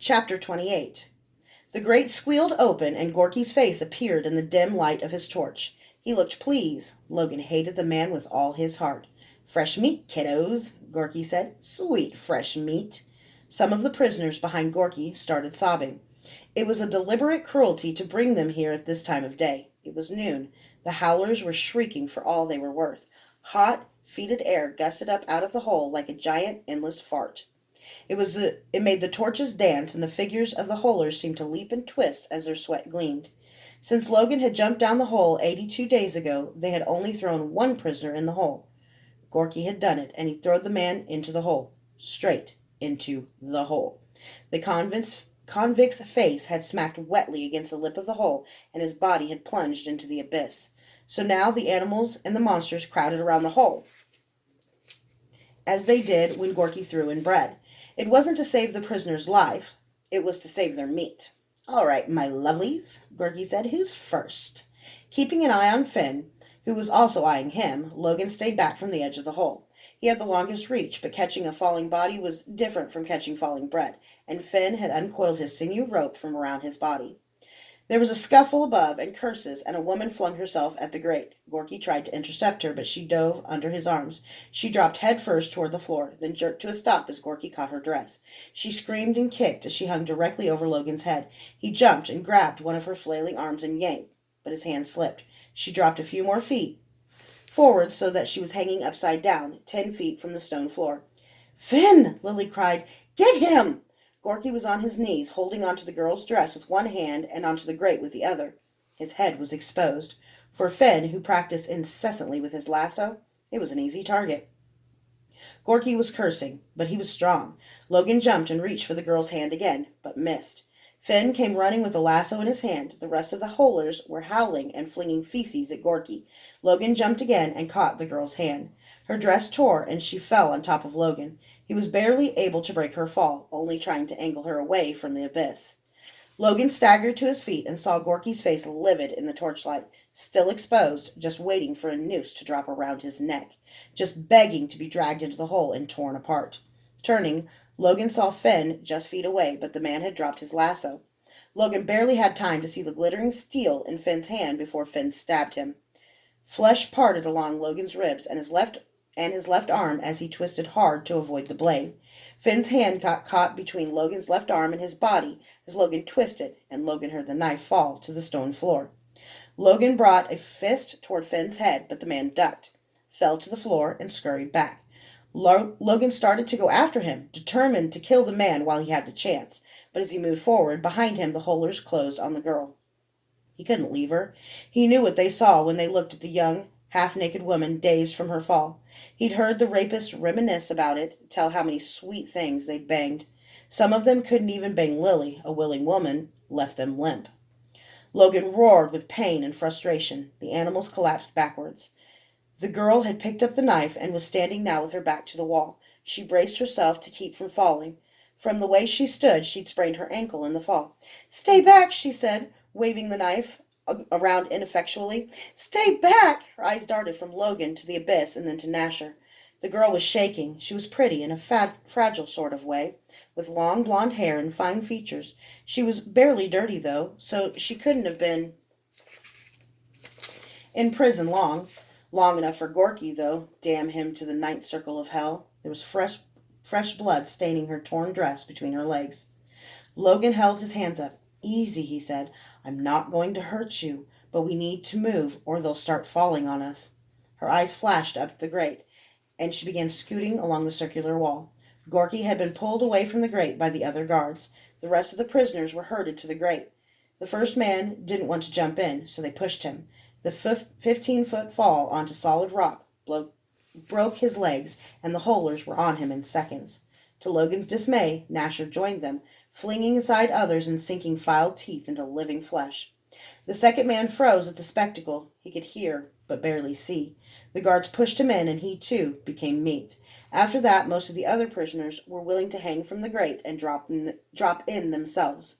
Chapter 28. The grate squealed open, and Gorky's face appeared in the dim light of his torch. He looked pleased. Logan hated the man with all his heart. "Fresh meat, kiddos," Gorky said. "Sweet fresh meat." Some of the prisoners behind Gorky started sobbing. It was a deliberate cruelty to bring them here at this time of day. It was noon. The howlers were shrieking for all they were worth. Hot, fetid air gusted up out of the hole like a giant, endless fart. It made the torches dance, and the figures of the holers seemed to leap and twist as their sweat gleamed. Since Logan had jumped down the hole 82 days ago, they had only thrown one prisoner in the hole. Gorky had done it, and he threw the man into the hole. Straight into the hole. The convict's face had smacked wetly against the lip of the hole, and his body had plunged into the abyss. So now the animals and the monsters crowded around the hole, as they did when Gorky threw in bread. It wasn't to save the prisoner's life, it was to save their meat. "All right, my lovelies," Gorky said. "Who's first?" Keeping an eye on Finn, who was also eyeing him, Logan stayed back from the edge of the hole. He had the longest reach, but catching a falling body was different from catching falling bread, and Finn had uncoiled his sinew rope from around his body. There was a scuffle above, and curses, and a woman flung herself at the grate. Gorky tried to intercept her, but she dove under his arms. She dropped headfirst toward the floor, then jerked to a stop as Gorky caught her dress. She screamed and kicked as she hung directly over Logan's head. He jumped and grabbed one of her flailing arms and yanked, but his hand slipped. She dropped a few more feet forward so that she was hanging upside down, 10 feet from the stone floor. "Finn!" Lily cried. "Get him!" Gorky was on his knees, holding onto the girl's dress with one hand and onto the grate with the other. His head was exposed. For Finn, who practiced incessantly with his lasso, it was an easy target. Gorky was cursing, but he was strong. Logan jumped and reached for the girl's hand again, but missed. Finn came running with the lasso in his hand. The rest of the holers were howling and flinging feces at Gorky. Logan jumped again and caught the girl's hand. Her dress tore, and she fell on top of Logan. He was barely able to break her fall, only trying to angle her away from the abyss. Logan staggered to his feet and saw Gorky's face livid in the torchlight, still exposed, just waiting for a noose to drop around his neck, just begging to be dragged into the hole and torn apart. Turning, Logan saw Finn just feet away, but the man had dropped his lasso. Logan barely had time to see the glittering steel in Finn's hand before Finn stabbed him. Flesh parted along Logan's ribs and his left arm as he twisted hard to avoid the blade. Finn's hand got caught between Logan's left arm and his body as Logan twisted, and Logan heard the knife fall to the stone floor. Logan brought a fist toward Finn's head, but the man ducked, fell to the floor, and scurried back. Logan started to go after him, determined to kill the man while he had the chance, but as he moved forward, behind him the holers closed on the girl. He couldn't leave her. He knew what they saw when they looked at the young, half-naked woman dazed from her fall. He'd heard the rapists reminisce about it, tell how many sweet things they'd banged. Some of them couldn't even bang Lily, a willing woman, left them limp. Logan roared with pain and frustration. The animals collapsed backwards. The girl had picked up the knife and was standing now with her back to the wall. She braced herself to keep from falling. From the way she stood, she'd sprained her ankle in the fall. "Stay back," she said, waving the knife around ineffectually. "Stay back!" Her eyes darted from Logan to the abyss and then to Nasher. The girl was shaking. She was pretty in a fragile sort of way, with long blonde hair and fine features. She was barely dirty, though, so she couldn't have been in prison long. Long enough for Gorky, though. Damn him to the ninth circle of hell. There was fresh blood staining her torn dress between her legs. Logan held his hands up. "Easy," he said. "I'm not going to hurt you, but we need to move or they'll start falling on us." Her eyes flashed up at the grate, and she began scooting along the circular wall. Gorky had been pulled away from the grate by the other guards. The rest of the prisoners were herded to the grate. The first man didn't want to jump in, so they pushed him. The 15-foot fall onto solid rock broke his legs, and the holers were on him in seconds. To Logan's dismay, Nasher joined them, flinging aside others and sinking filed teeth into living flesh. The second man froze at the spectacle. He could hear, but barely see. The guards pushed him in, and he, too, became meat. After that, most of the other prisoners were willing to hang from the grate and drop in themselves.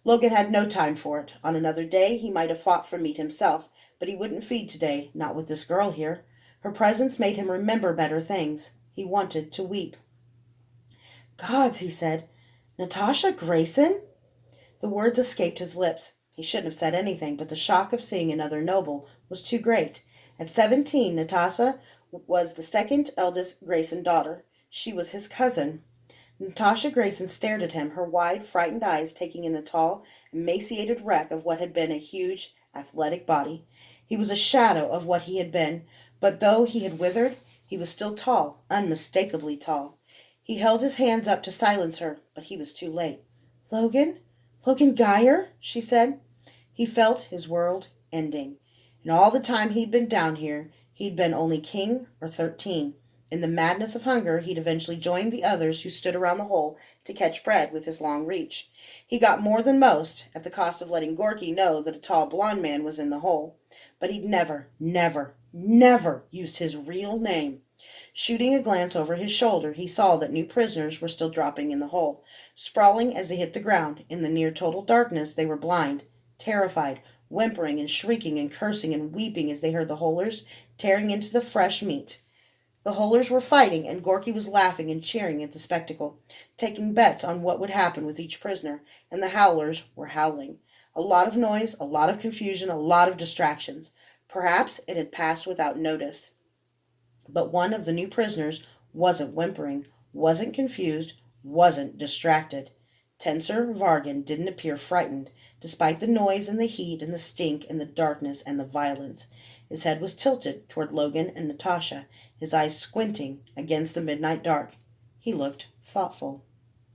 Logan had no time for it. On another day, he might have fought for meat himself, but he wouldn't feed today, not with this girl here. Her presence made him remember better things. He wanted to weep. "Gods," he said, Natasha Grayson? The words escaped his lips. He shouldn't have said anything, but the shock of seeing another noble was too great. At 17, Natasha was the second eldest Grayson daughter. She was his cousin. Natasha Grayson stared at him, her wide, frightened eyes taking in the tall, emaciated wreck of what had been a huge, athletic body. He was a shadow of what he had been, but though he had withered, he was still tall, unmistakably tall. He held his hands up to silence her, but he was too late. Logan? Logan Geyer? She said. He felt his world ending. And all the time he'd been down here, he'd been only king or 13. In the madness of hunger, he'd eventually joined the others who stood around the hole to catch bread with his long reach. He got more than most, at the cost of letting Gorky know that a tall blond man was in the hole. But he'd never, never, never used his real name. Shooting a glance over his shoulder, he saw that new prisoners were still dropping in the hole. Sprawling as they hit the ground, in the near total darkness, they were blind, terrified, whimpering and shrieking and cursing and weeping as they heard the holers tearing into the fresh meat. The holers were fighting, and Gorky was laughing and cheering at the spectacle, taking bets on what would happen with each prisoner, and the howlers were howling. A lot of noise, a lot of confusion, a lot of distractions. Perhaps it had passed without notice. But one of the new prisoners wasn't whimpering, wasn't confused, wasn't distracted. Tensor Vargan didn't appear frightened, despite the noise and the heat and the stink and the darkness and the violence. His head was tilted toward Logan and Natasha, his eyes squinting against the midnight dark. He looked thoughtful.